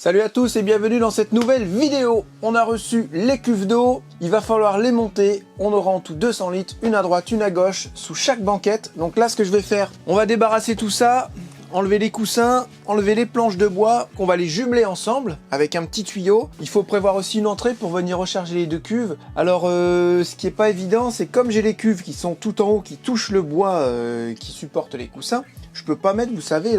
Salut à tous et bienvenue dans cette nouvelle vidéo. On a reçu les cuves d'eau, il va falloir les monter. On aura en tout 200 litres, une à droite, une à gauche, sous chaque banquette. Donc là, ce que je vais faire, on va débarrasser tout ça, enlever les coussins, enlever les planches de bois, qu'on va les jumeler ensemble avec un petit tuyau. Il faut prévoir aussi une entrée pour venir recharger les deux cuves. Alors, ce qui est pas évident, c'est comme j'ai les cuves qui sont tout en haut, qui touchent le bois, qui supportent les coussins, je peux pas mettre, vous savez,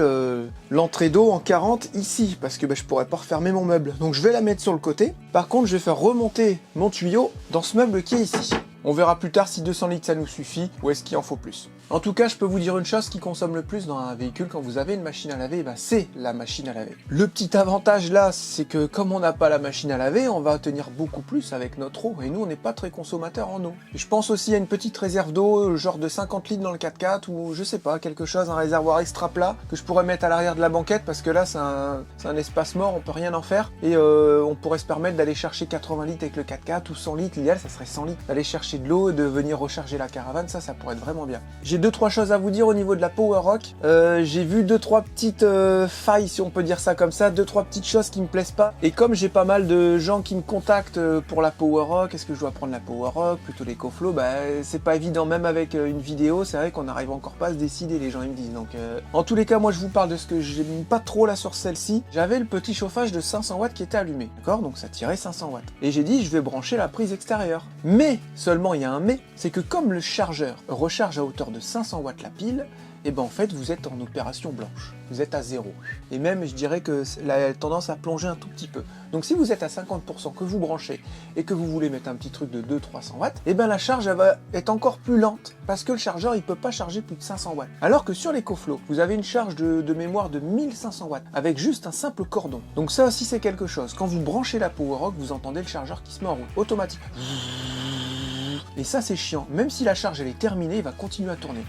l'entrée d'eau en 40 ici, parce que je pourrais pas refermer mon meuble. Donc je vais la mettre sur le côté. Par contre, je vais faire remonter mon tuyau dans ce meuble qui est ici. On verra plus tard si 200 litres ça nous suffit, ou est-ce qu'il en faut plus. En tout cas, je peux vous dire une chose qui consomme le plus dans un véhicule quand vous avez une machine à laver, c'est la machine à laver. Le petit avantage là, c'est que comme on n'a pas la machine à laver, on va tenir beaucoup plus avec notre eau, et nous on n'est pas très consommateur en eau. Et je pense aussi à une petite réserve d'eau, genre de 50 litres dans le 4x4, ou je sais pas, quelque chose, un réservoir extra plat, que je pourrais mettre à l'arrière de la banquette, parce que là c'est un espace mort, on peut rien en faire, et on pourrait se permettre d'aller chercher 80 litres avec le 4x4, ou 100 litres, l'idéal ça serait 100 litres, d'aller chercher de l'eau, de venir recharger la caravane, ça pourrait être vraiment bien. J'ai 2-3 choses à vous dire au niveau de la Powerrock. J'ai vu 2-3 petites failles, si on peut dire ça comme ça, 2-3 petites choses qui me plaisent pas. Et comme j'ai pas mal de gens qui me contactent pour la Powerrock, est-ce que je dois prendre la Powerrock, plutôt l'EcoFlow, c'est pas évident, même avec une vidéo, c'est vrai qu'on n'arrive encore pas à se décider, les gens ils me disent. Donc en tous les cas, moi je vous parle de ce que j'aime pas trop là sur celle-ci. J'avais le petit chauffage de 500 watts qui était allumé, d'accord, donc ça tirait 500 watts. Et j'ai dit, je vais brancher la prise extérieure. Mais, seulement il y a un mais, c'est que comme le chargeur recharge à hauteur de 500 watts la pile, et en fait vous êtes en opération blanche, vous êtes à zéro. Et même je dirais que la tendance à plonger un tout petit peu. Donc si vous êtes à 50%, que vous branchez et que vous voulez mettre un petit truc de 200-300 watts, la charge elle va être encore plus lente, parce que le chargeur il peut pas charger plus de 500 watts. Alors que sur l'EcoFlow, vous avez une charge de mémoire de 1500 watts, avec juste un simple cordon. Donc ça aussi c'est quelque chose, quand vous branchez la Powerrock, vous entendez le chargeur qui se met en route, automatiquement. Et ça c'est chiant, même si la charge elle est terminée, il va continuer à tourner.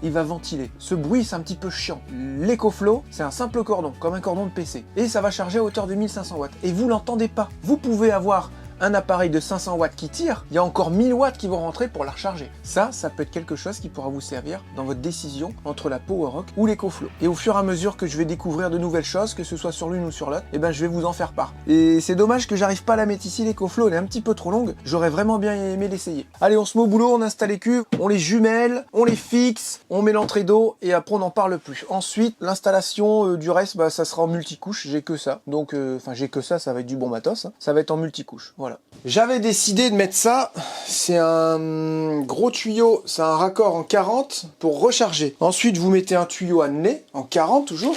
Il va ventiler. Ce bruit c'est un petit peu chiant. L'EcoFlow, c'est un simple cordon, comme un cordon de PC. Et ça va charger à hauteur de 1500 watts. Et vous l'entendez pas. Vous pouvez avoir un appareil de 500 watts qui tire, il y a encore 1000 watts qui vont rentrer pour la recharger. Ça peut être quelque chose qui pourra vous servir dans votre décision entre la Powerrock ou l'EcoFlow. Et au fur et à mesure que je vais découvrir de nouvelles choses, que ce soit sur l'une ou sur l'autre, je vais vous en faire part. Et c'est dommage que j'arrive pas à la mettre ici, l'EcoFlow, elle est un petit peu trop longue, j'aurais vraiment bien aimé l'essayer. Allez, on se met au boulot, on installe les cuves, on les jumelle, on les fixe, on met l'entrée d'eau et après on n'en parle plus. Ensuite, l'installation du reste, ça sera en multicouche, j'ai que ça. Donc, j'ai que ça va être du bon matos, hein. Ça va être en multicouche, voilà. J'avais décidé de mettre ça, c'est un gros tuyau, c'est un raccord en 40 pour recharger. Ensuite, vous mettez un tuyau à nez, en 40 toujours,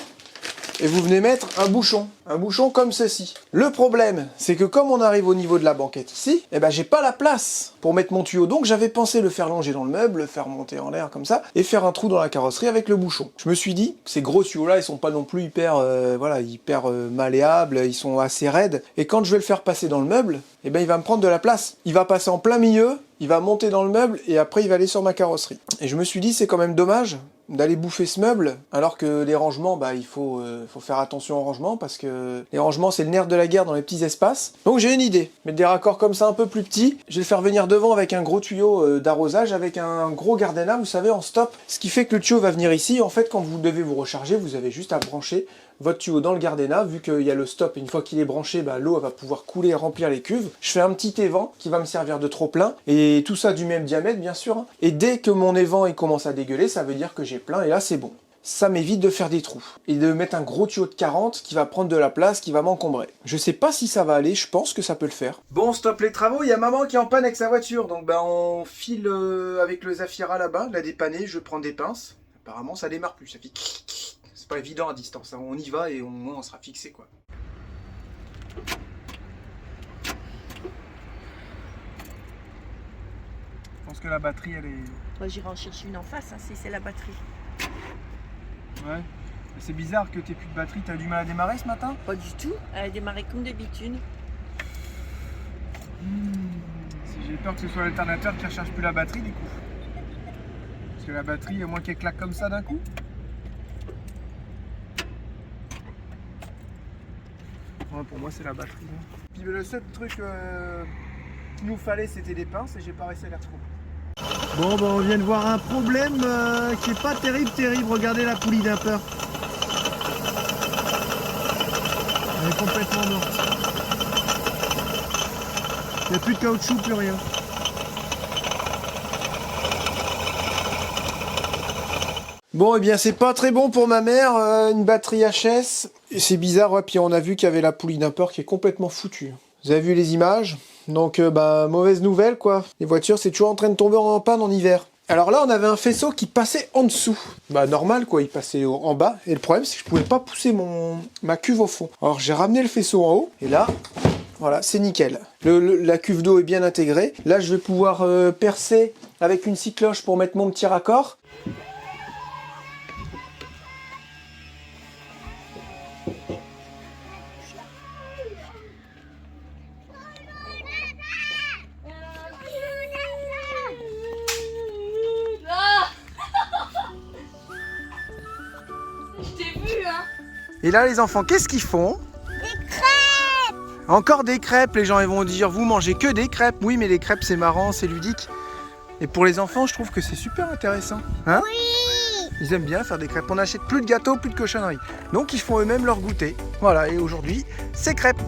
et vous venez mettre un bouchon comme ceci. Le problème, c'est que comme on arrive au niveau de la banquette ici, j'ai pas la place pour mettre mon tuyau, donc j'avais pensé le faire longer dans le meuble, le faire monter en l'air comme ça, et faire un trou dans la carrosserie avec le bouchon. Je me suis dit, ces gros tuyaux-là, ils sont pas non plus hyper malléables, ils sont assez raides, et quand je vais le faire passer dans le meuble, il va me prendre de la place. Il va passer en plein milieu, il va monter dans le meuble, et après il va aller sur ma carrosserie. Et je me suis dit, c'est quand même dommage d'aller bouffer ce meuble, alors que les rangements, il faut faire attention aux rangements, parce que les rangements, c'est le nerf de la guerre dans les petits espaces. Donc j'ai une idée, mettre des raccords comme ça un peu plus petits, je vais le faire venir devant avec un gros tuyau d'arrosage, avec un gros gardena, vous savez, en stop, ce qui fait que le tuyau va venir ici. En fait, quand vous devez vous recharger, vous avez juste à brancher votre tuyau dans le gardena, vu qu'il y a le stop, et une fois qu'il est branché, l'eau va pouvoir couler et remplir les cuves. Je fais un petit évent qui va me servir de trop-plein, et tout ça du même diamètre, bien sûr. Et dès que mon évent il commence à dégueuler, ça veut dire que j'ai plein, et là c'est bon. Ça m'évite de faire des trous, et de mettre un gros tuyau de 40 qui va prendre de la place, qui va m'encombrer. Je sais pas si ça va aller, je pense que ça peut le faire. Bon, stop les travaux, il y a maman qui est en panne avec sa voiture, donc on file avec le Zafira là-bas, la dépanner, je prends des pinces. Apparemment ça démarre plus, ça fait... C'est pas évident à distance, hein. On y va et au moins on sera fixé quoi. Je pense que la batterie elle est... Moi j'irai en chercher une en face si c'est la batterie. Ouais. C'est bizarre que t'aies plus de batterie, t'as du mal à démarrer ce matin? Pas du tout, elle a démarré comme d'habitude. Si j'ai peur que ce soit l'alternateur qui recharge plus la batterie du coup. Parce que la batterie, à moins qu'elle claque comme ça d'un coup. Ouais, pour moi c'est la batterie. Puis le seul truc qu'il nous fallait c'était des pinces et j'ai pas réussi à les retrouver. Bon on vient de voir un problème qui est pas terrible. Regardez la poulie d'un peur. Elle est complètement morte. Il n'y a plus de caoutchouc, plus rien. Bon, eh bien, c'est pas très bon pour ma mère, une batterie HS. C'est bizarre, ouais, puis on a vu qu'il y avait la poulie d'un port qui est complètement foutue. Vous avez vu les images? Donc, bah, mauvaise nouvelle, quoi. Les voitures, c'est toujours en train de tomber en panne en hiver. Alors là, on avait un faisceau qui passait en dessous. Bah, normal, quoi, il passait en bas. Et le problème, c'est que je pouvais pas pousser ma cuve au fond. Alors, j'ai ramené le faisceau en haut, et là... Voilà, c'est nickel. La cuve d'eau est bien intégrée. Là, je vais pouvoir percer avec une scie cloche pour mettre mon petit raccord. Je t'ai vu, hein. Et là, les enfants, qu'est-ce qu'ils font? Encore des crêpes, les gens ils vont dire vous mangez que des crêpes. Oui, mais les crêpes c'est marrant, c'est ludique. Et pour les enfants, je trouve que c'est super intéressant. Hein? Oui. Ils aiment bien faire des crêpes. On n'achète plus de gâteaux, plus de cochonneries. Donc ils font eux-mêmes leur goûter. Voilà, et aujourd'hui, c'est crêpes.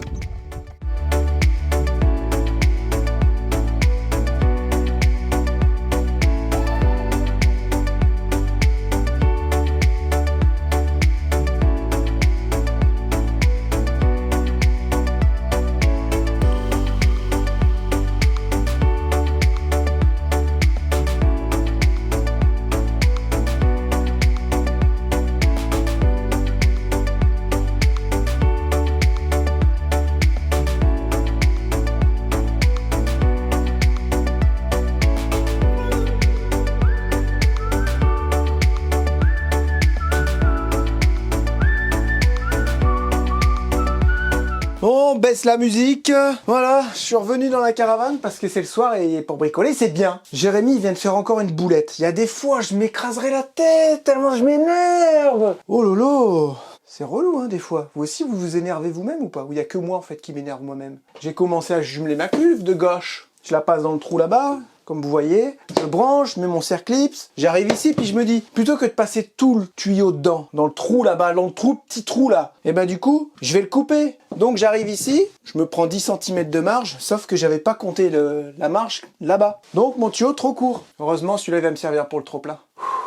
On baisse la musique. Voilà, je suis revenu dans la caravane parce que c'est le soir et pour bricoler, c'est bien. Jérémy vient de faire encore une boulette. Il y a des fois, je m'écraserai la tête tellement je m'énerve. Oh lolo, c'est relou, hein, des fois. Vous aussi, vous vous énervez vous-même ou pas? Ou il n'y a que moi, en fait, qui m'énerve moi-même? J'ai commencé à jumeler ma cuve de gauche. Je la passe dans le trou là-bas. Comme vous voyez, je branche, je mets mon circlips, j'arrive ici, puis je me dis, plutôt que de passer tout le tuyau dedans, dans le trou là-bas, dans le petit trou là, et ben du coup, je vais le couper. Donc j'arrive ici, je me prends 10 cm de marge, sauf que j'avais pas compté la marge là-bas. Donc mon tuyau trop court. Heureusement, celui-là va me servir pour le trop-plat.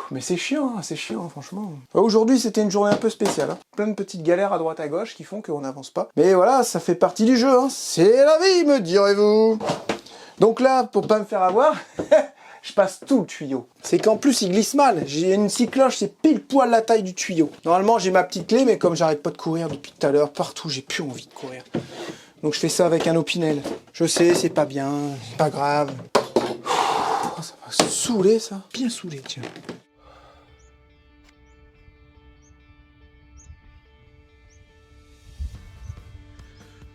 Mais c'est chiant, franchement. Aujourd'hui, c'était une journée un peu spéciale. Hein. Plein de petites galères à droite à gauche qui font qu'on n'avance pas. Mais voilà, ça fait partie du jeu. Hein. C'est la vie, me direz-vous. Donc là, pour pas me faire avoir, je passe tout le tuyau. C'est qu'en plus, il glisse mal. J'ai une scie cloche, c'est pile poil la taille du tuyau. Normalement, j'ai ma petite clé, mais comme j'arrête pas de courir depuis tout à l'heure, partout, j'ai plus envie de courir. Donc je fais ça avec un Opinel. Je sais, c'est pas bien, c'est pas grave. Oh, ça va saouler, ça. Bien saoulé, tiens.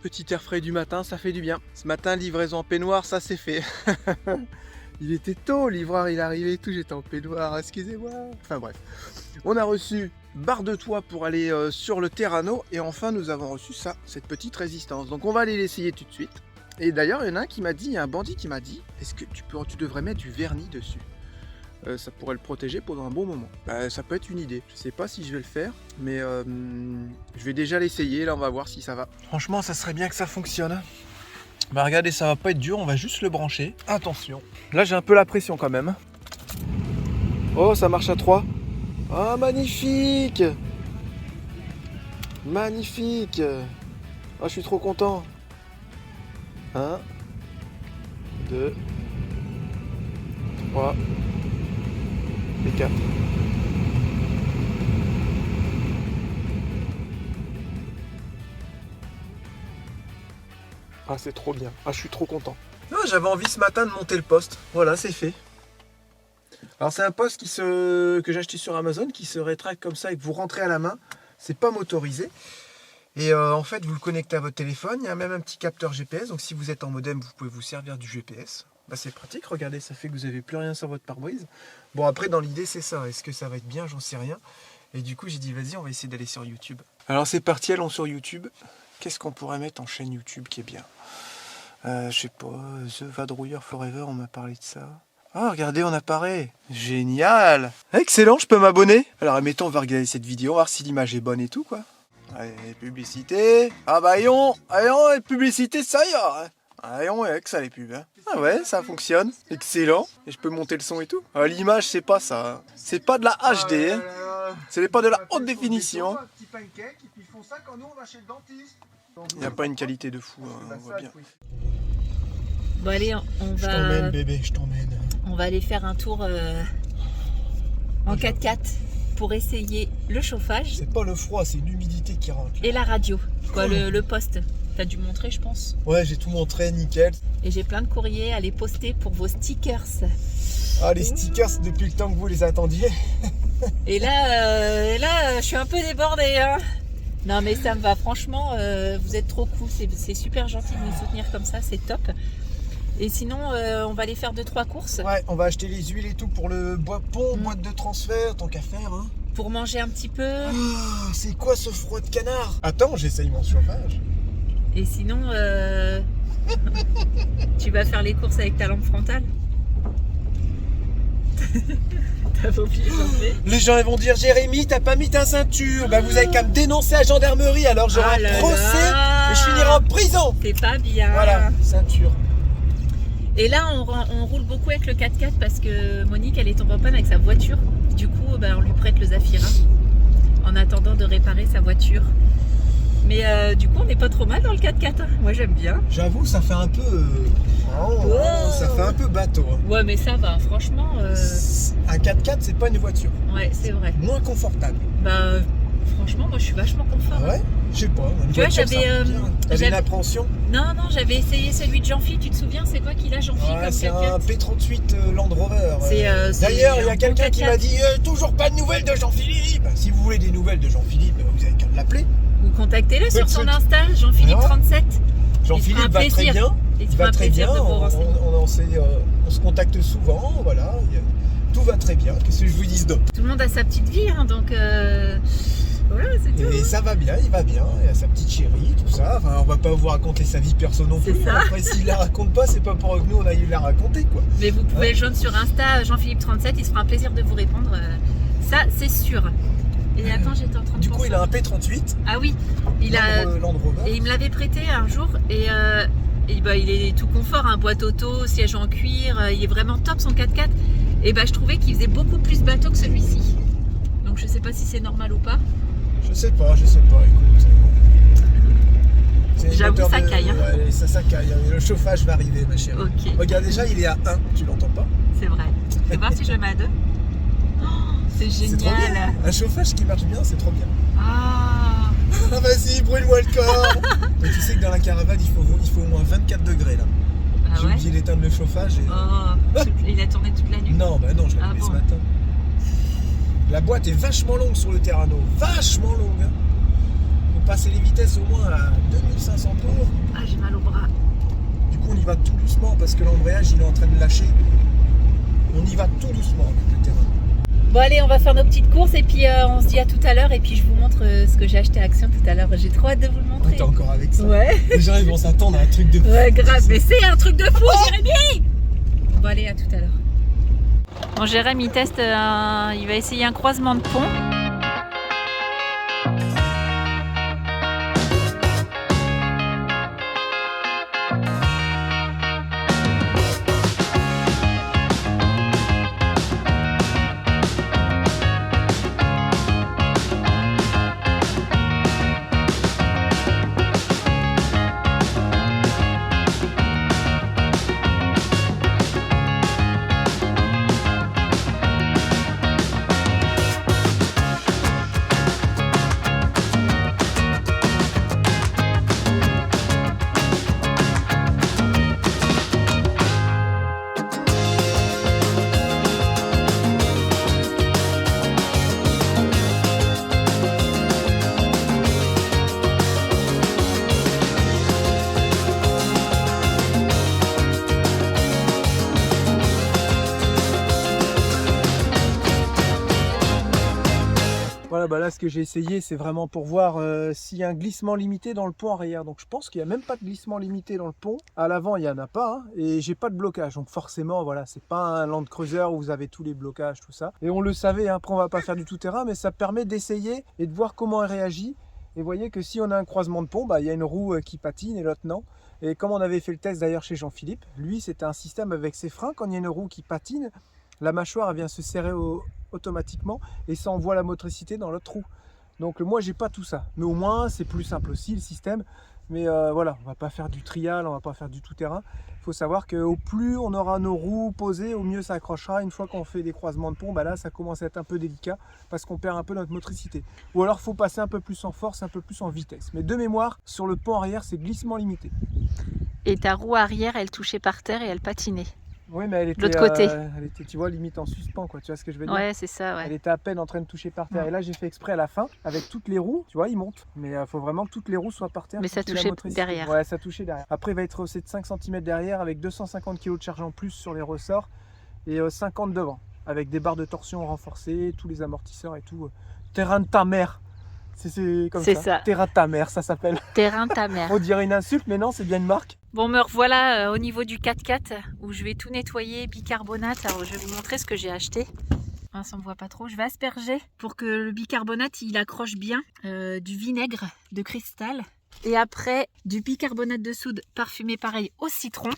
Petit air frais du matin, ça fait du bien. Ce matin, livraison en peignoir, ça c'est fait. Il était tôt, le livreur il arrivait et tout, j'étais en peignoir, excusez-moi. Enfin bref. On a reçu barre de toit pour aller sur le Terrano et enfin nous avons reçu ça, cette petite résistance. Donc on va aller l'essayer tout de suite. Et d'ailleurs, il y en a un qui m'a dit, il y a un bandit qui m'a dit, est-ce que tu devrais mettre du vernis dessus? Ça pourrait le protéger pendant un bon moment. Bah, ça peut être une idée. Je sais pas si je vais le faire, mais je vais déjà l'essayer. Là, on va voir si ça va. Franchement, ça serait bien que ça fonctionne. Bah regardez, ça va pas être dur. On va juste le brancher. Attention. Là, j'ai un peu la pression quand même. Oh, ça marche à 3. Ah, magnifique. Magnifique. Oh, je suis trop content. 1, 2, 3. Et 4. Ah, c'est trop bien. Ah, je suis trop content. Ah, j'avais envie ce matin de monter le poste. Voilà, c'est fait. Alors, c'est un poste que j'ai acheté sur Amazon qui se rétracte comme ça et que vous rentrez à la main. C'est pas motorisé. Et en fait, vous le connectez à votre téléphone. Il y a même un petit capteur GPS. Donc, si vous êtes en modem, vous pouvez vous servir du GPS. Bah, c'est pratique, regardez, ça fait que vous n'avez plus rien sur votre pare-brise. Bon, après, dans l'idée, c'est ça. Est-ce que ça va être bien? J'en sais rien. Et du coup, j'ai dit, vas-y, on va essayer d'aller sur YouTube. Alors, c'est parti, allons sur YouTube. Qu'est-ce qu'on pourrait mettre en chaîne YouTube qui est bien? Je sais pas, The Vadrouilleur Forever, on m'a parlé de ça. Ah, regardez, on apparaît. Génial. Excellent, je peux m'abonner. Alors, admettons, on va regarder cette vidéo, voir si l'image est bonne et tout, quoi. Allez, publicité. Ah bah ayons, les publicités, ça y va. Ayons, avec ça les pubs. Hein. Ah ouais, ça fonctionne. Excellent. Et je peux monter le son et tout. Ah, l'image, c'est pas ça. C'est pas de la HD. Hein. Ce n'est pas de la haute définition. Il n'y a pas une qualité de fou, hein, on voit bien. Bon allez, Je t'emmène bébé, je t'emmène. on va aller faire un tour en 4x4 pour essayer le chauffage C'est pas le froid, c'est l'humidité qui rentre. et la radio, quoi, le poste. T'as dû montrer, je pense. Ouais, j'ai tout montré, nickel. Et j'ai plein de courriers à les poster pour vos stickers. Ah, les stickers, depuis le temps que vous les attendiez. Et là, je suis un peu débordée. Hein. Non, mais ça me va. Franchement, vous êtes trop cool. C'est super gentil de nous soutenir comme ça. C'est top. Et sinon, on va aller faire 2-3 courses. Ouais, on va acheter les huiles et tout pour le pont, boîte de transfert, tant qu'à faire. Hein. Pour manger un petit peu. Ah, c'est quoi ce froid de canard? Attends, j'essaye mon chauffage. Et sinon, tu vas faire les courses avec ta lampe frontale. T'as oublié d'enlever. Les gens ils vont dire Jérémy, t'as pas mis ta ceinture. Bah vous avez qu'à me dénoncer à la gendarmerie, alors j'aurai un procès et je finirai en prison. C'est pas bien. Voilà, ceinture. Et là, on roule beaucoup avec le 4x4 parce que Monique, elle est tombée en panne avec sa voiture. Du coup, on lui prête le Zafira en attendant de réparer sa voiture. Mais du coup, on n'est pas trop mal dans le 4x4. Hein. Moi, j'aime bien. J'avoue, ça fait un peu... ça fait un peu bateau. Hein. Ouais, mais ça va, franchement... Un 4x4, c'est pas une voiture. Ouais, c'est vrai. Moins confortable. Bah, franchement, moi, je suis vachement confort. Ah ouais? Je sais pas. Tu vois, j'avais une appréhension. Non, j'avais essayé celui de Jean-Philippe. Tu te souviens, c'est quoi qu'il a, Jean-Philippe, ouais, comme c'est 4x4? un P38 Land Rover. D'ailleurs, il y a quelqu'un qui m'a dit toujours pas de nouvelles de Jean-Philippe. Si vous voulez des nouvelles de Jean-Philippe, vous avez qu'à l'appeler. Ou contactez-le sur son Insta, Jean-Philippe37. Jean-Philippe va très bien. Il va très bien. On se contacte souvent. Voilà. Tout va très bien. Qu'est-ce que je vous dis d'autre? Tout le monde a sa petite vie, hein, donc voilà, c'est tout. Et ça va bien, il va bien. Il a sa petite chérie, tout ça. Enfin, on va pas vous raconter sa vie perso non plus. C'est ça. Après, s'il la raconte pas, c'est pas pour que nous on aille la raconter, quoi. Mais vous pouvez le joindre sur Insta, Jean-Philippe37. Il se fera un plaisir de vous répondre. Ça, c'est sûr. Et attends, j'étais en train de Du coup, penser. il a un P38. Ah oui, Land Rover. Et il me l'avait prêté un jour et il est tout confort, un boîte auto, siège en cuir, il est vraiment top son 4x4. Et je trouvais qu'il faisait beaucoup plus bateau que celui-ci. Donc je sais pas si c'est normal ou pas. Je sais pas, écoute. J'avoue, ça caille. Hein. Ouais, ça caille. Le chauffage va arriver, ma chérie. Ok. Regarde, déjà, il est à 1, tu l'entends pas? C'est vrai. Tu vas voir si je le mets à 2. Oh, c'est C'est trop bien. génial. Un chauffage qui marche bien, c'est trop bien. Ah. Vas-y, brûle-moi le corps. Mais tu sais que dans la caravane, il faut au moins 24 degrés là. Ah J'ai ouais. oublié d'éteindre le chauffage. Et... Oh, il a tourné toute la nuit. Non, bah non, je l'ai allumé ce matin. La boîte est vachement longue sur le Terrano. Vachement longue. Hein. Faut passer les vitesses au moins à 2500 tours. Ah, j'ai mal au bras. Du coup, on y va tout doucement parce que l'embrayage, il est en train de lâcher. On y va tout doucement avec le Terrano. Bon allez, on va faire nos petites courses et puis on se dit à tout à l'heure et puis je vous montre ce que j'ai acheté à Action tout à l'heure. J'ai trop hâte de vous le montrer. T'es encore avec ça? Ouais. Les gens ils vont s'attendre à un truc de fou. Ouais, grave, mais c'est un truc de fou, Jérémy. Bon allez, à tout à l'heure. Bon, Jérémy, il teste, il va essayer un croisement de pont. Voilà, bah là ce que j'ai essayé c'est vraiment pour voir s'il y a un glissement limité dans le pont arrière. Donc je pense qu'il n'y a même pas de glissement limité dans le pont. À l'avant il n'y en a pas hein, et j'ai pas de blocage. Donc forcément voilà, c'est pas un Land Cruiser où vous avez tous les blocages, tout ça. Et on le savait, hein, après on va pas faire du tout terrain, mais ça permet d'essayer et de voir comment elle réagit. Et vous voyez que si on a un croisement de pont, il y a une roue qui patine et l'autre non. Et comme on avait fait le test d'ailleurs chez Jean-Philippe, lui c'était un système avec ses freins, quand il y a une roue qui patine, la mâchoire elle vient se serrer automatiquement et ça envoie la motricité dans l'autre roue. Donc moi j'ai pas tout ça, mais au moins c'est plus simple aussi le système. Mais voilà, on va pas faire du trial, on va pas faire du tout-terrain. Il faut savoir qu'au plus on aura nos roues posées, au mieux ça accrochera. Une fois qu'on fait des croisements de pont, là ça commence à être un peu délicat parce qu'on perd un peu notre motricité. Ou alors il faut passer un peu plus en force, un peu plus en vitesse. Mais de mémoire, sur le pont arrière, c'est glissement limité. Et ta roue arrière, elle touchait par terre et elle patinait. Oui, mais elle était, l'autre côté. Elle était, tu vois, limite en suspens, quoi. Tu vois ce que je veux dire? Ouais, c'est ça, ouais. Elle était à peine en train de toucher par terre. Ouais. Et là, j'ai fait exprès à la fin, avec toutes les roues, tu vois, il monte. Mais il faut vraiment que toutes les roues soient par terre. Mais ça touchait derrière. Ouais, ça touchait derrière. Après, il va être haussé de 5 cm derrière, avec 250 kg de charge en plus sur les ressorts, et 50 devant, avec des barres de torsion renforcées, tous les amortisseurs et tout. Terrain de ta mère. C'est comme ça. Terrain de ta mère, ça s'appelle. Terrain de ta mère. On dirait une insulte, mais non, c'est bien une marque. Bon, me revoilà au niveau du 4x4 où je vais tout nettoyer, bicarbonate. Alors, je vais vous montrer ce que j'ai acheté. Ah, ça ne me voit pas trop. Je vais asperger pour que le bicarbonate il accroche bien du vinaigre de cristal. Et après, du bicarbonate de soude parfumé pareil au citron.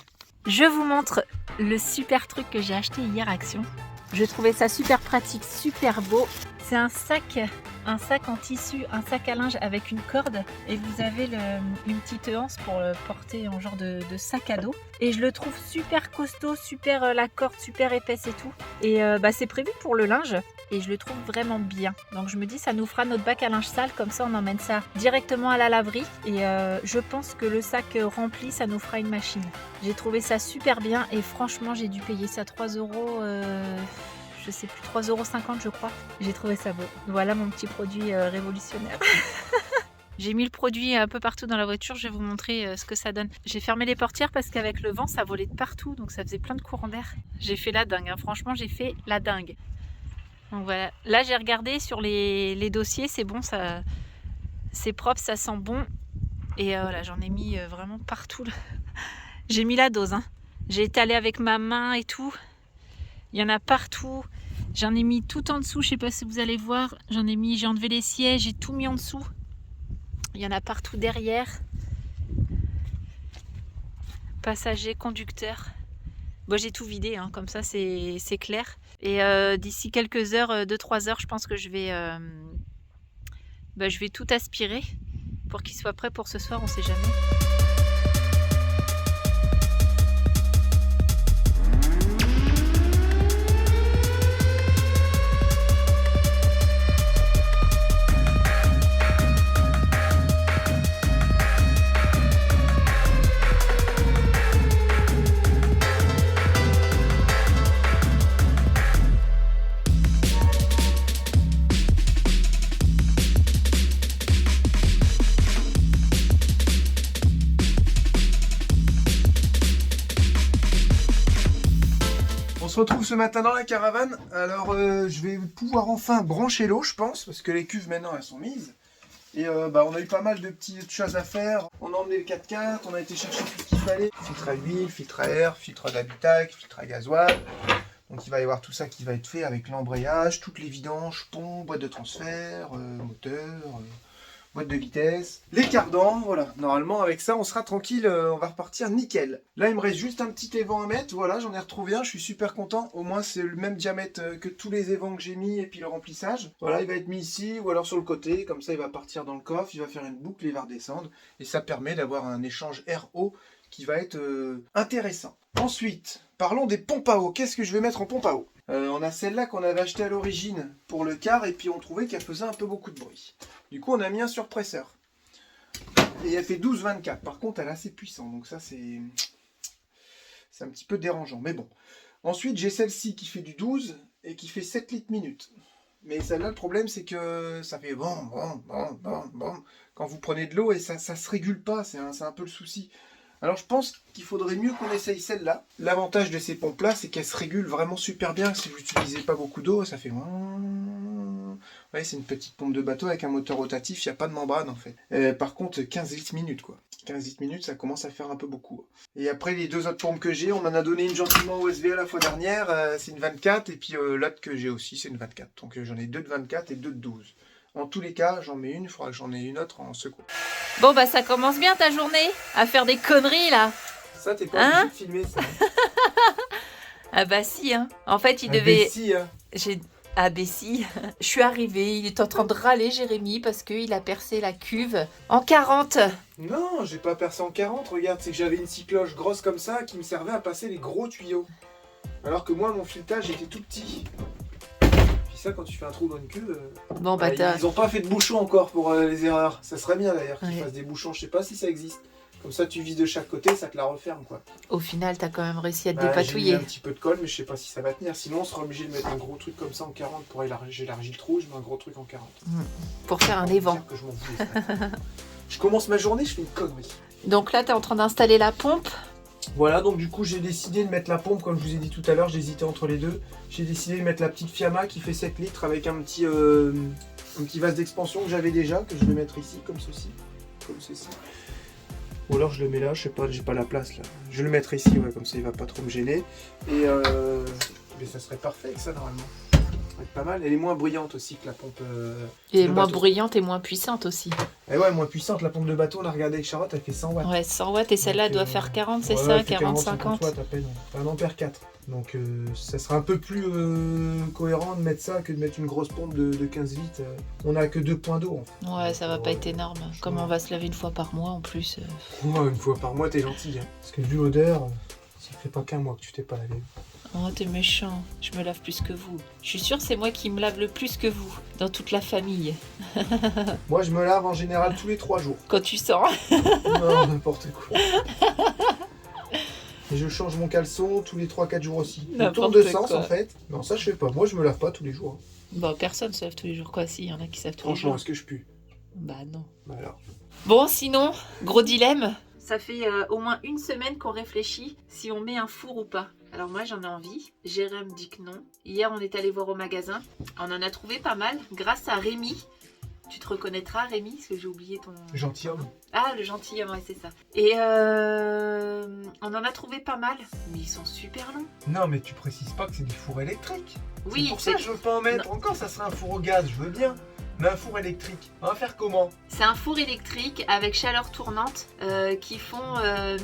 Je vous montre le super truc que j'ai acheté hier à Action. Je trouvais ça super pratique, super beau. C'est un sac en tissu, un sac à linge avec une corde et vous avez une petite anse pour le porter en genre de sac à dos. Et je le trouve super costaud, super la corde super épaisse et tout. Et c'est prévu pour le linge et je le trouve vraiment bien. Donc je me dis ça nous fera notre bac à linge sale, comme ça on emmène ça directement à la laverie. Et je pense que le sac rempli, ça nous fera une machine. J'ai trouvé ça super bien et franchement j'ai dû payer ça 3 €. Je sais plus, 3,50 € je crois. J'ai trouvé ça beau. Voilà mon petit produit révolutionnaire. J'ai mis le produit un peu partout dans la voiture, je vais vous montrer ce que ça donne. J'ai fermé les portières parce qu'avec le vent, ça volait de partout, donc ça faisait plein de courants d'air. J'ai fait la dingue, hein. Franchement, j'ai fait la dingue. Donc voilà, là j'ai regardé sur les dossiers, c'est bon, ça, c'est propre, ça sent bon. Et voilà, j'en ai mis vraiment partout. J'ai mis la dose, hein. J'ai étalé avec ma main et tout. Il y en a partout. J'en ai mis tout en dessous. Je sais pas si vous allez voir. J'ai enlevé les sièges. J'ai tout mis en dessous. Il y en a partout derrière. Passager, conducteur. Bon, j'ai tout vidé. Hein, comme ça, c'est clair. Et d'ici quelques heures, 2-3 heures, je pense que je vais tout aspirer pour qu'il soit prêt pour ce soir. On sait jamais. On se retrouve ce matin dans la caravane. Alors je vais pouvoir enfin brancher l'eau, je pense, parce que les cuves maintenant elles sont mises. Et on a eu pas mal de petites choses à faire. On a emmené le 4x4, on a été chercher tout ce qu'il fallait. Filtre à huile, filtre à air, filtre d'habitacle, filtre à gasoil. Donc il va y avoir tout ça qui va être fait avec l'embrayage, toutes les vidanges, pompes, boîte de transfert, moteur, boîte de vitesse, les cardans, voilà. Normalement avec ça on sera tranquille, on va repartir nickel. Là il me reste juste un petit évent à mettre, voilà, j'en ai retrouvé un, je suis super content. Au moins c'est le même diamètre que tous les évents que j'ai mis et puis le remplissage. Voilà, il va être mis ici ou alors sur le côté, comme ça il va partir dans le coffre, il va faire une boucle, il va redescendre. Et ça permet d'avoir un échange air-eau qui va être intéressant. Ensuite, parlons des pompes à eau. Qu'est-ce que je vais mettre en pompe à eau? On a celle-là qu'on avait achetée à l'origine pour le car et puis on trouvait qu'elle faisait un peu beaucoup de bruit. Du coup, on a mis un surpresseur. Et elle fait 12-24. Par contre, elle est assez puissante. Donc ça, c'est un petit peu dérangeant. Mais bon. Ensuite, j'ai celle-ci qui fait du 12 et qui fait 7 litres minute. Mais celle-là, le problème, c'est que ça fait bon. Quand vous prenez de l'eau et ça se régule pas. C'est un peu le souci. Alors je pense qu'il faudrait mieux qu'on essaye celle-là. L'avantage de ces pompes-là, c'est qu'elles se régulent vraiment super bien. Si vous n'utilisez pas beaucoup d'eau, ça fait... Ouais, c'est une petite pompe de bateau avec un moteur rotatif, il n'y a pas de membrane en fait. Par contre, 15 litres minute quoi. 15 litres minute, ça commence à faire un peu beaucoup. Et après, les deux autres pompes que j'ai, on m'en a donné une gentiment au SVA la fois dernière, c'est une 24. Et puis l'autre que j'ai aussi, c'est une 24. Donc j'en ai deux de 24 et deux de 12. En tous les cas, j'en mets une, il faudra que j'en ai une autre en secours. Bon bah ça commence bien ta journée, à faire des conneries là. Ça, t'es pas obligé de filmer ça. Ah bah si, hein. En fait, il Ah, devait... Bessie, hein. Ah Bessie, je suis arrivée, il est en train de râler Jérémy parce qu'il a percé la cuve en 40. Non, j'ai pas percé en 40, regarde, c'est que j'avais une scie cloche grosse comme ça qui me servait à passer les gros tuyaux. Alors que moi, mon filetage était tout petit. Puis ça, quand tu fais un trou dans une cuve, Bon bah t'as... ils ont pas fait de bouchon encore pour les erreurs. Ça serait bien d'ailleurs qu'ils Ouais. fassent des bouchons, je sais pas si ça existe. Comme ça, tu vises de chaque côté, ça te la referme quoi. Au final, t'as quand même réussi à te J'ai mis dépatouiller. un petit peu de colle, mais je sais pas si ça va tenir. Sinon, on sera obligé de mettre un gros truc comme ça en 40 pour élargir. J'élargis le trou, je mets un gros truc en 40. Pour faire un Pour évent. dire que je m'en fous, ça. Je commence ma journée, je fais une connerie. Donc là, t'es en train d'installer la pompe. Voilà, donc du coup j'ai décidé de mettre la pompe, comme je vous ai dit tout à l'heure, j'hésitais entre les deux. J'ai décidé de mettre la petite Fiamma qui fait 7 litres avec un petit vase d'expansion que j'avais déjà, que je vais mettre ici, comme ceci. Comme ceci. Ou alors je le mets là, je sais pas, j'ai pas la place là. Je vais le mettre ici, ouais, comme ça il va pas trop me gêner. Et mais ça serait parfait avec ça normalement. Ça va être pas mal. Elle est moins brillante aussi que la pompe. Et de moins bateau. bruyante et moins puissante aussi. Et ouais, moins puissante, la pompe de bateau, on a regardé avec Charlotte, elle fait 100 watts. Ouais, 100 watts et celle-là Donc, doit faire 40, c'est ouais, ça, elle fait 40, 50 50. watts à peine, un ampère 4. Donc ça sera un peu plus cohérent de mettre ça que de mettre une grosse pompe de 15 litres. On a que 2 points d'eau en fait. Ouais, ça va pas être énorme. Comme on va se laver une fois par mois en plus. Ouais, une fois par mois, t'es gentil. Hein. Parce que vu l'odeur, ça fait pas qu'un mois que tu t'es pas lavé. Oh, t'es méchant. Je me lave plus que vous. Je suis sûre que c'est moi qui me lave le plus que vous, dans toute la famille. Moi, je me lave en général tous les 3 jours. Quand tu sens. Non, n'importe quoi. Et je change mon caleçon tous les 3-4 jours aussi. Le tour N'importe de sens quoi. en fait. Non, ça je fais pas. Moi, je me lave pas tous les jours. Bon, personne se lave tous les jours, quoi. Si, il y en a qui savent tous les Franchement, jours. est-ce que je pue? Bah non. Bah alors. Bon, sinon, gros dilemme. Ça fait au moins une semaine qu'on réfléchit si on met un four ou pas. Alors moi j'en ai envie, Jérém dit que non. Hier on est allé voir au magasin, on en a trouvé pas mal grâce à Rémi. Tu te reconnaîtras Rémi, parce que j'ai oublié ton... Gentilhomme. Ah, le gentilhomme, ouais c'est ça. Et on en a trouvé pas mal, mais ils sont super longs. Non, mais tu précises pas que c'est des fours électriques. Oui, c'est pour ça que je veux pas en mettre. Encore, ça serait un four au gaz, je veux bien. Mais un four électrique, on va faire comment? C'est un four électrique avec chaleur tournante qui font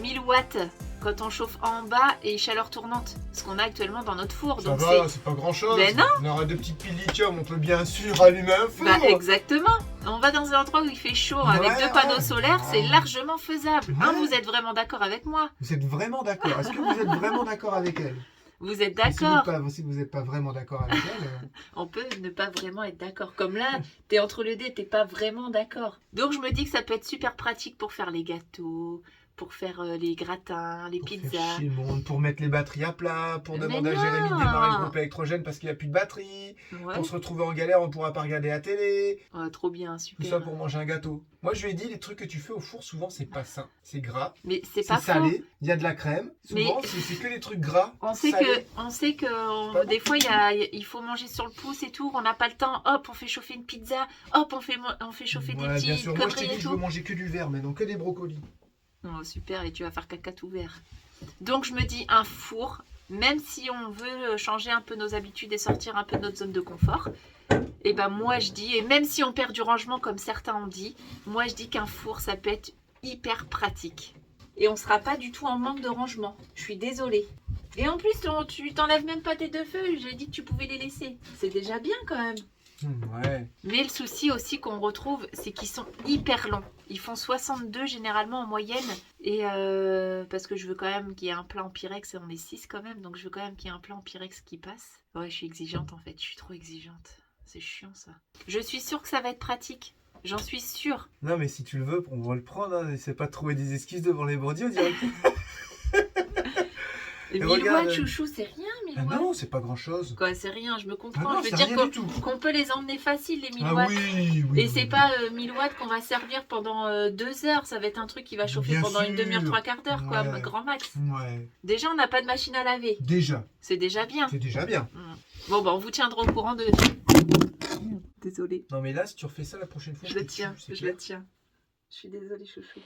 1000 watts quand on chauffe en bas et chaleur tournante. Ce qu'on a actuellement dans notre four. Ça Donc va, c'est pas grand chose. Mais non. On aura 2 petites piles lithium, on peut bien sûr allumer un four. Bah exactement. On va dans un endroit où il fait chaud avec Ouais, 2 panneaux ouais. solaires, c'est largement faisable. Ouais. Vous êtes vraiment d'accord avec moi? Vous êtes vraiment d'accord? Est-ce que vous êtes vraiment d'accord avec elle? Vous êtes Si vous d'accord? n'êtes pas vraiment d'accord avec elle. On peut ne pas vraiment être d'accord. Comme là, t'es entre le dé, t'es pas vraiment d'accord. Donc je me dis que ça peut être super pratique pour faire les gâteaux, pour faire les gratins, les Pour pizzas. faire chier le monde, pour mettre les batteries à plat, pour Mais demander à non. Jérémy de démarrer le groupe électrogène parce qu'il n'y a plus de batterie, Ouais. pour se retrouver en galère, on ne pourra pas regarder la télé, Oh, trop bien, tout super. ça pour manger un gâteau. Moi je lui ai dit, les trucs que tu fais au four, souvent c'est pas sain, c'est gras, Mais c'est c'est pas faux. salé, il y a de la crème, souvent Mais- c'est que des trucs gras, On sait salés. que des fois il faut manger sur le pouce et tout, on n'a pas le temps. Hop, on fait chauffer une pizza. Hop, on fait chauffer Ouais, des bien petites sûr, moi je t'ai conneries dit et que je tout. veux manger que du vert, mais non que des brocolis. Oh, super, et tu vas faire caca tout vert. Donc je me dis un four, même si on veut changer un peu nos habitudes et sortir un peu de notre zone de confort, et ben moi je dis, et même si on perd du rangement comme certains ont dit, moi je dis qu'un four ça peut être hyper pratique. Et on sera pas du tout en manque de rangement. Je suis désolée. Et en plus, tu t'enlèves même pas tes 2 feuilles, j'ai dit que tu pouvais les laisser. C'est déjà bien quand même. Ouais. Mais le souci aussi qu'on retrouve, c'est qu'ils sont hyper longs. Ils font 62 généralement en moyenne. Et parce que je veux quand même qu'il y ait un plat en Pyrex, et on est 6 quand même, donc je veux quand même qu'il y ait un plat en Pyrex qui passe. Ouais, je suis exigeante en fait, je suis trop exigeante. C'est chiant ça. Je suis sûre que ça va être pratique. J'en suis sûre. Non mais si tu le veux, on va le prendre, hein. Essaie pas de trouver des excuses devant les bandits, on dirait. Et 1000 regarde, watts, chouchou, c'est rien, 1000 Ah watts. non, c'est pas grand chose. Quoi, c'est rien, je me Ah comprends. non, je c'est veux dire rien du tout. qu'on peut les emmener facile, les 1000 Ah watts. oui, oui. Et oui. c'est pas 1000 watts qu'on va servir pendant 2 heures. Ça va être un truc qui va chauffer Bien pendant une sûr. demi-heure, 3/4 d'heure, quoi, Ouais. grand max. Ouais. Déjà, on n'a pas de machine à laver. Déjà, C'est déjà bien. c'est déjà bien. Bon, bah, on vous tiendra au courant de... Désolée. Non mais là, si tu refais ça la prochaine fois, Je le te tue, tiens, c'est je clair. le tiens. Je suis désolée, chouchou.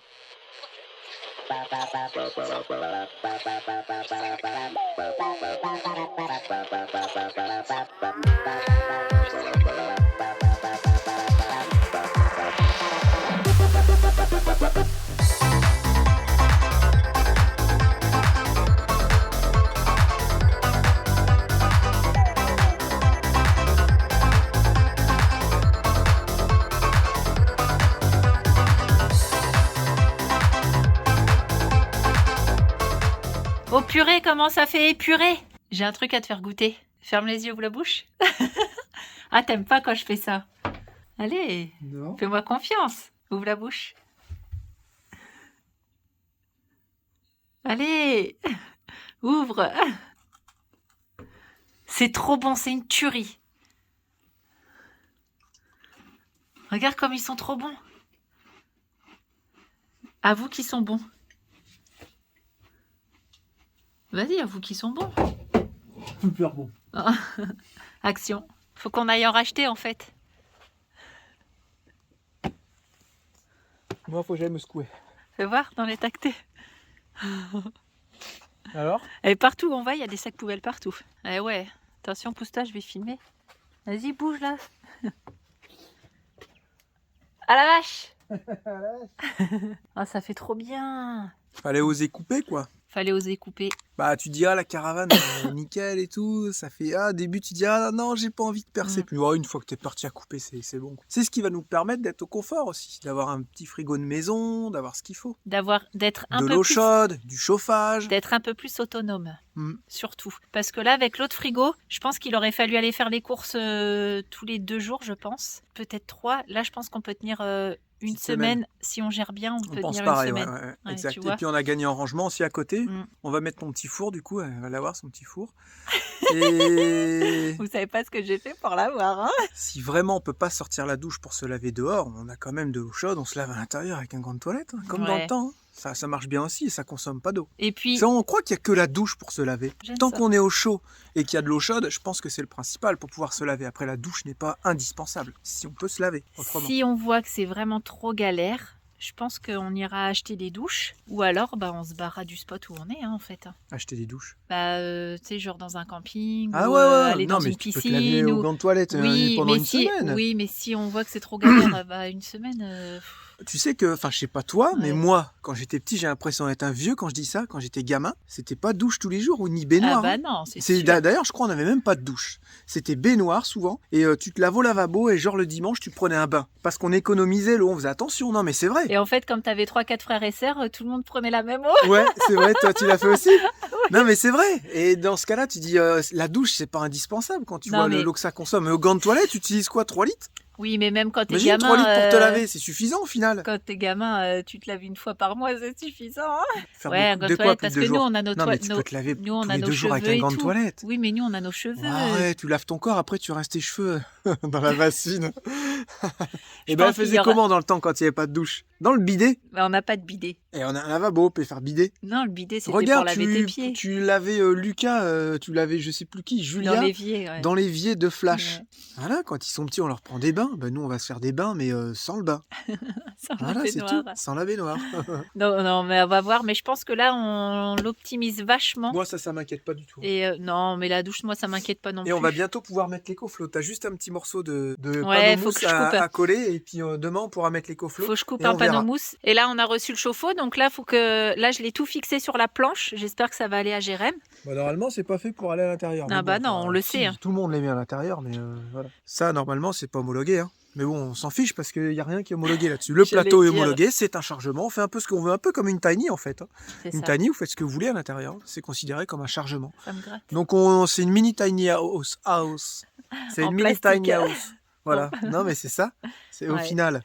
Oh purée, comment ça fait purée? J'ai un truc à te faire goûter. Ferme les yeux, ouvre la bouche. Ah, t'aimes pas quand je fais ça? Allez, Non. fais-moi confiance. Ouvre la bouche. Allez, ouvre. C'est trop bon, c'est une tuerie. Regarde comme ils sont trop bons. Avoue qu'ils sont bons. Vas-y, avoue qu'ils sont bons. Super bon. Action. Faut qu'on aille en racheter en fait. Moi, faut que j'aille me secouer. Fais voir dans les tactés. Alors? Et partout où on va, il y a des sacs poubelles partout. Eh ouais, attention, pousse-toi, je vais filmer. Vas-y, bouge là. À la vache. Ah, ça fait trop bien. Fallait oser couper, quoi. Fallait oser couper. Bah, tu dis, ah, la caravane, nickel et tout. Ça fait, début, tu dis, ah, non, j'ai pas envie de percer. Puis, une fois que t'es parti à couper, c'est bon. C'est ce qui va nous permettre d'être au confort aussi. D'avoir un petit frigo de maison, d'avoir ce qu'il faut. D'être un De peu l'eau plus... chaude, du chauffage. D'être un peu plus autonome. Mm. Surtout. Parce que là, avec l'autre frigo, je pense qu'il aurait fallu aller faire les courses tous les 2 jours, je pense. Peut-être 3. Là, je pense qu'on peut tenir une semaine. Si on gère bien, on peut pense tenir pareil, une semaine. ouais, exact. tu Et vois. puis on a gagné en rangement aussi à côté. Mm. On va mettre ton petit four, du coup, elle va l'avoir son petit four. Et Vous savez pas ce que j'ai fait pour l'avoir, hein? si vraiment on peut pas sortir la douche pour se laver dehors, on a quand même de l'eau chaude, on se lave à l'intérieur avec un grand toilette, hein, comme dans Ouais. le temps. Hein. Ça marche bien aussi, et ça consomme pas d'eau. Et puis, Ça, on croit qu'il y a que la douche pour se laver. J'aime Tant ça. qu'on est au chaud et qu'il y a de l'eau chaude, je pense que c'est le principal pour pouvoir se laver. Après, la douche n'est pas indispensable, si on peut se laver autrement. si on voit que c'est vraiment trop galère, je pense qu'on ira acheter des douches. Ou alors, on se barrera du spot où on est, hein, en fait. Acheter des douches. Tu sais, genre dans un camping, Ah ou ouais, aller non, dans mais une tu peux te laver piscine. au gant de toilette pendant une semaine. Oui, mais si on voit que c'est trop galère, une semaine... Tu sais que, enfin, je sais pas toi, mais Ouais. moi, quand j'étais petit, j'ai l'impression d'être un vieux quand je dis ça. Quand j'étais gamin, c'était pas douche tous les jours ou ni baignoire. hein. non, c'est C'est sûr. d'ailleurs, je crois, on n'avait même pas de douche. C'était baignoire souvent, et tu te laves au lavabo et genre le dimanche, tu prenais un bain parce qu'on économisait l'eau. On faisait attention. Non, mais c'est vrai. Et en fait, comme t'avais 3-4 frères et sœurs, tout le monde prenait la même eau. Ouais, c'est vrai. Toi, tu l'as fait aussi. Non, mais c'est vrai. Et dans ce cas-là, tu dis la douche, c'est pas indispensable quand tu Non, vois mais- l'eau que ça consomme. Mais au gant de toilette, tu utilises quoi, 3 litres? Oui, mais même quand t'es Imagine gamin... 3 litres pour te laver, c'est suffisant au final. Quand t'es gamin, tu te laves une fois par mois, c'est suffisant. Hein. Faire Ouais, un beaucoup- gant de de quoi toilette, plus parce de que jours nous, on a nos Non, mais tu toilettes. peux te laver Nous, on tous a les nos 2 jours avec cheveux un et gant de tout. toilette. Oui, mais nous, on a nos cheveux. Ouais, tu laves ton corps, après tu rinces tes cheveux dans la bassine. Et Je ben, elle pense qu'il y faisait aura- comment dans le temps quand il n'y avait pas de douche? Dans le bidet. Mais on n'a pas de bidet. Et on a un lavabo, on peut faire bidet. Non, le bidet, c'était pour Regarde, laver tes pieds. tu lavais Lucas, tu lavais je sais plus qui, Julia, Dans l'évier, ouais. dans l'évier de Flash. Ouais. Voilà, quand ils sont petits, on leur prend des bains. Ben, nous, on va se faire des bains, mais sans le bain. Sans la Voilà, c'est baignoire. tout. Sans la baignoire. Non, non, mais on va voir. Mais je pense que là, on l'optimise vachement. Moi, ça m'inquiète pas du tout. Et non, mais la douche, moi, ça m'inquiète pas non Et plus. on va bientôt pouvoir mettre l'écoflow. T'as juste un petit morceau de Ouais, panneau faut mousse que je coupe. à coller. Et puis demain, on pourra mettre l'écoflow. Faut que je coupe et un on verra. panneau mousse. Et là, on a reçu le chauffe-eau. Donc là, je l'ai tout fixé sur la planche. J'espère que ça va aller à Jérém. Bah, normalement, c'est pas fait pour aller à l'intérieur. Ah Mais bah non, on le si, sait, hein. Tout le monde les met à l'intérieur, mais voilà. Ça, normalement, c'est pas homologué. Hein. Mais bon, on s'en fiche parce qu'il n'y a rien qui est homologué là-dessus. Le J'allais plateau est dire. homologué, c'est un chargement. On fait un peu ce qu'on veut, un peu comme une tiny en fait. Hein. C'est Une ça. tiny, vous faites ce que vous voulez à l'intérieur. C'est considéré comme un chargement. Ça me gratte. Donc, c'est une mini tiny house. C'est En une mini plastique. tiny house. Voilà. Non, mais c'est ça. C'est au Ouais. final.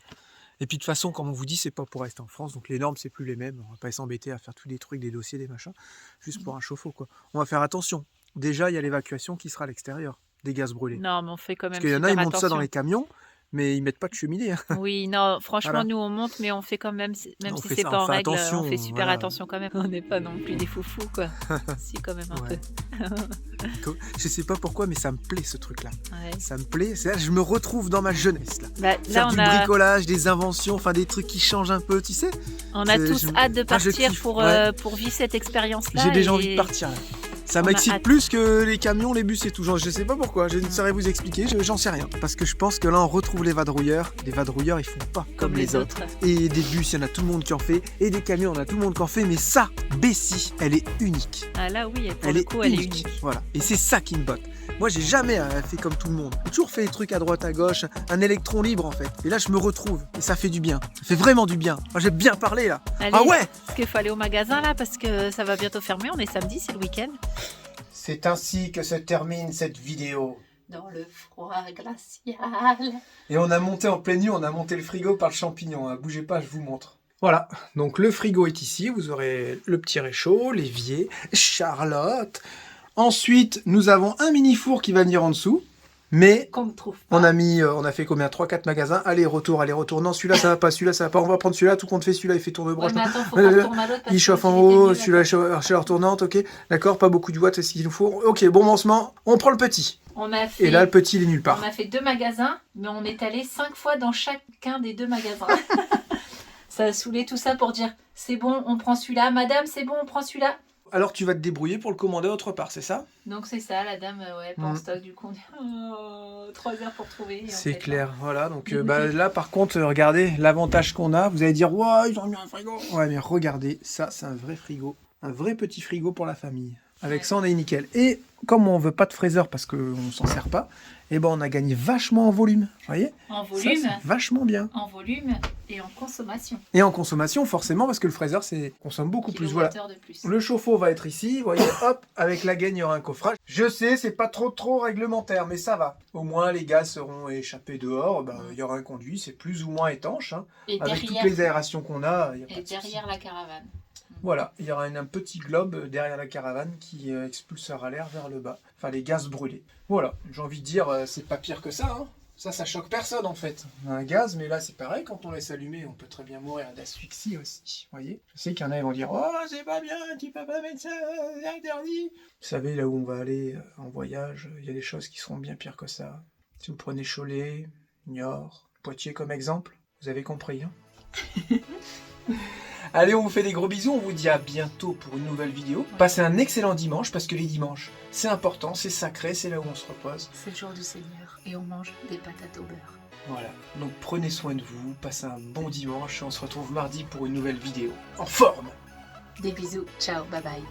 Et puis de toute façon, comme on vous dit, c'est pas pour rester en France, donc les normes c'est plus les mêmes. On va pas s'embêter à faire tous des trucs, des dossiers, des machins, juste pour un chauffe-eau quoi. On va faire attention. Déjà, il y a l'évacuation qui sera à l'extérieur des gaz brûlés. Non, mais on fait quand même Parce qu'il y en a, super ils montent ça dans attention. les camions, mais ils mettent pas de cheminée. Hein. Oui, non, franchement, Voilà. nous on monte, mais on fait quand même, même On si fait c'est ça, pas on en fait règle, attention, on fait super voilà. attention quand même. On n'est pas non plus des foufous, quoi. Si, quand même un Ouais. peu. Je sais pas pourquoi, mais ça me plaît ce truc-là. Ouais. Ça me plaît. Là, je me retrouve dans ma jeunesse là. Bah, Faire là, du bricolage, des inventions, enfin des trucs qui changent un peu, tu sais. on a c'est- tous je- hâte de Ah, je partir kiffe, pour ouais. Pour vivre cette expérience-là. J'ai déjà et- envie de partir là. Ça On a m'excite hâte. plus que les camions, les bus et tout. Genre, je sais pas pourquoi, je ne saurais vous expliquer, j'en sais rien. Parce que je pense que là, on retrouve les vadrouilleurs. Les vadrouilleurs, ils font pas comme les autres. Et des bus, il y en a tout le monde qui en fait. Et des camions, il y en a tout le monde qui en fait. Mais ça, Bessie, elle est unique. Ah là oui, pour Elle le est coup, elle est unique. unique. Voilà. Et c'est ça qui me botte. Moi, j'ai jamais fait comme tout le monde. J'ai toujours fait des trucs à droite, à gauche, un électron libre en fait. Et là, je me retrouve. Et ça fait du bien. Ça fait vraiment du bien. Moi, j'ai bien parlé là. Allez, Ah ouais! parce qu'il faut aller au magasin là, parce que ça va bientôt fermer. On est samedi, c'est le week-end. C'est ainsi que se termine cette vidéo. Dans le froid glacial. Et on a monté en pleine nuit, on a monté le frigo par le champignon. Hein. Bougez pas, je vous montre. Voilà, donc le frigo est ici. Vous aurez le petit réchaud, l'évier, Charlotte. Ensuite, nous avons un mini four qui va venir en dessous. Mais Qu'on ne trouve pas. on a fait combien? 3-4 magasins. Aller-retour. Non, celui-là ça va pas, celui-là ça va pas. On va prendre celui-là, tout compte fait, celui-là il fait tourne de broche. Ouais, mais attends, faut qu'on retourne à l'autre. parce Il que chauffe en celui haut, était mieux, celui-là là. chaleur tournante, ok. D'accord, pas beaucoup de watts, c'est ce qu'il nous faut. Ok, bon lancement, on prend le petit. On a fait, Et là, le petit, il est nulle part. on a fait 2 magasins, mais on est allé 5 fois dans chacun des 2 magasins. Ça a saoulé tout ça pour dire c'est bon, on prend celui-là. Madame, c'est bon, on prend celui-là. Alors tu vas te débrouiller pour le commander autre part, c'est ça? Donc c'est ça, la dame, ouais, pas en stock. Du coup, on est 3 heures pour trouver. Et en C'est fait, clair, voilà. Donc là, par contre, regardez l'avantage qu'on a. Vous allez dire, ouais, ils ont mis un frigo. Ouais, mais regardez, ça, c'est un vrai frigo. Un vrai petit frigo pour la famille. Avec ça, on est nickel. Et comme on veut pas de fraiseur parce qu'on s'en sert pas, eh ben, on a gagné vachement en volume. Vous voyez? En Ça, volume, c'est vachement bien. en volume et en consommation. Et en consommation, forcément, parce que le fraiseur, consomme beaucoup plus. Voilà. Kilowattheure de plus. Le chauffe-eau va être ici, vous voyez, hop, avec la gaine, il y aura un coffrage. Je sais, c'est pas trop réglementaire, mais ça va. Au moins, les gaz seront échappés dehors, ben, il y aura un conduit, c'est plus ou moins étanche. Hein. Et Avec derrière, toutes les aérations qu'on a, il y a pas et de souci. derrière la caravane. Voilà, il y aura un petit globe derrière la caravane qui expulsera l'air vers le bas. Enfin, les gaz brûlés. Voilà, j'ai envie de dire, c'est pas pire que ça, hein. Ça choque personne en fait. On a un gaz, mais là c'est pareil, quand on laisse allumer, on peut très bien mourir d'asphyxie aussi. Vous voyez? Je sais qu'il y en a qui vont dire, oh c'est pas bien, tu peux pas mettre ça, c'est interdit. Vous savez, là où on va aller en voyage, il y a des choses qui seront bien pires que ça. Si vous prenez Cholet, Niort, Poitiers comme exemple, vous avez compris. Hein. Allez, on vous fait des gros bisous, on vous dit à bientôt pour une nouvelle vidéo. Passez un excellent dimanche, parce que les dimanches, c'est important, c'est sacré, c'est là où on se repose. C'est le jour du Seigneur et on mange des patates au beurre. Voilà, donc prenez soin de vous, passez un bon dimanche, et on se retrouve mardi pour une nouvelle vidéo. En forme! Des bisous, ciao, bye bye.